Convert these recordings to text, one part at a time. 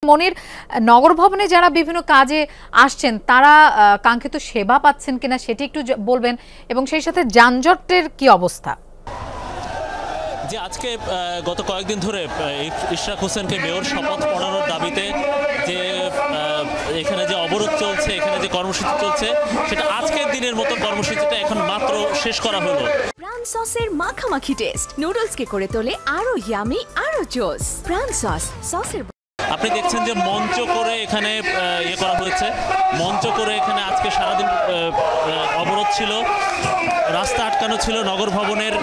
মনির, নগর ভবনে যারা বিভিন্ন কাজে আসছেন তারা কাঙ্ক্ষিত সেবা পাচ্ছেন কিনা সেটি একটু বলবেন, এবং সেই সাথে যানজটের কি অবস্থা? যে আজকে গত কয়েকদিন ধরে ইশরাক হোসেনকে মেয়র শপথ পড়ানোর দাবিতে যে এখানে যে অবরোধ চলছে, এখানে যে কর্মসূচি চলছে, সেটা আজকের দিনের মতো কর্মসূচিটা এখন মাত্র শেষ করা হলো। প্রাণ সসের মাখামাখি টেস্ট নুডলসকে করে তোলে আরো ইয়ামি আরো জোস। প্রাণ সসের আপনি দেখছেন যে মঞ্চ করে এখানে করা হয়েছে, মঞ্চ করে এখানে আজকে সারাদিন অবরোধ ছিল, রাস্তা আটকানো ছিল, নগর ভবনের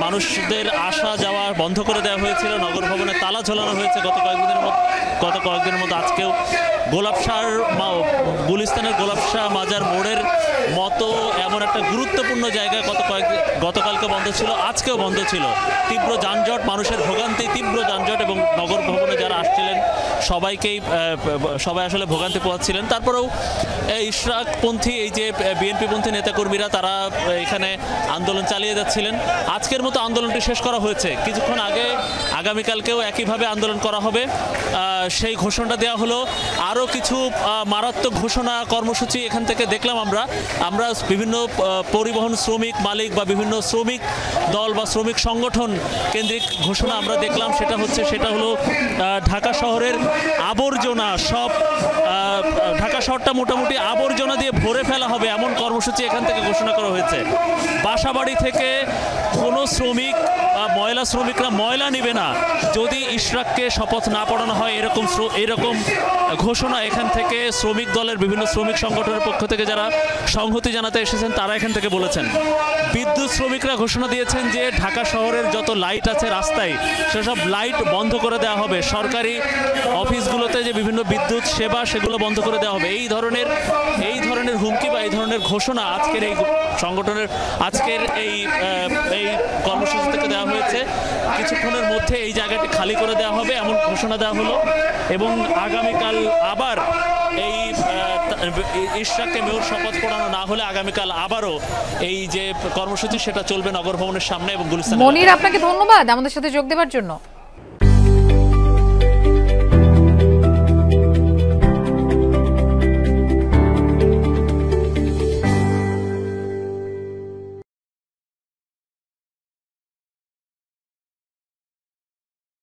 মানুষদের আসা যাওয়া বন্ধ করে দেওয়া হয়েছিল, নগর ভবনে তালা ঝোলানো হয়েছে গত কয়েকদিনের মতো আজকেও গোলাপশাহর গুলিস্তানের গোলাপশাহ মাজার মোড়ের মতো এমন একটা গুরুত্বপূর্ণ জায়গায় গতকালকে বন্ধ ছিল, আজকেও বন্ধ ছিল। তীব্র যানজট, মানুষের ভোগান্তি, তীব্র যানজট, এবং নগর ভবনে যারা আসছিলেন সবাই আসলে ভোগান্তি পোহাচ্ছিলেন। তারপরেও ইশরাকপন্থী এই যে বিএনপিপন্থী নেতাকর্মীরা তারা এখানে আন্দোলন চালিয়ে যাচ্ছিলেন। আজকের মতো আন্দোলনটি শেষ করা হয়েছে। কিছুক্ষণ আগে আগামীকালকেও একইভাবে আন্দোলন করা হবে সেই ঘোষণাটা দেওয়া হলো। আরও কিছু মারাত্মক ঘোষণা কর্মসূচি এখান থেকে দেখলাম আমরা বিভিন্ন পরিবহন শ্রমিক মালিক বা বিভিন্ন শ্রমিক দল বা শ্রমিক সংগঠন কেন্দ্রিক ঘোষণা আমরা দেখলাম। সেটা হলো ঢাকা শহরের আবর্জনা ঢাকা শহরটা মোটামুটি আবর্জনা দিয়ে ভরে ফেলা হবে, এমন কর্মসূচি এখান থেকে ঘোষণা করা হয়েছে। বাসাবাড়ি থেকে কোনো শ্রমিক ময়লা শ্রমিকরা ময়লা নেবে না যদি ইশরাককে শপথ না পড়ানো হয়, এরকম ঘোষণা এখান থেকে শ্রমিক দলের বিভিন্ন শ্রমিক সংগঠনের পক্ষ থেকে যারা সংহতি জানাতে এসেছেন তারা এখান থেকে বলেছেন। বিদ্যুৎ শ্রমিকরা ঘোষণা দিয়েছেন যে ঢাকা শহরের যত লাইট আছে রাস্তায় সেসব লাইট বন্ধ করে দেওয়া হবে, সরকারি অফিসগুলোতে যে বিভিন্ন বিদ্যুৎ সেবা সেগুলো বন্ধ করে দেওয়া হবে। এই ধরনের হুমকি বা এই ধরনের ঘোষণা আজকের এই সংগঠনের আজকের এই কর্মসূচি থেকে দেওয়া হয়েছে। কিছুক্ষণের মধ্যে এই জায়গাটি খালি করে দেওয়া হবে এমন ঘোষণা দেওয়া হলো, এবং আগামীকাল আবার এই ইশরাককে মেয়র শপথ পড়ানো না হলে আগামীকাল আবারও এই যে কর্মসূচি সেটা চলবে নগর ভবনের সামনে এবং গুলিস্তান। মনির, আপনাকে ধন্যবাদ আমাদের সাথে যোগ দেওয়ার জন্য।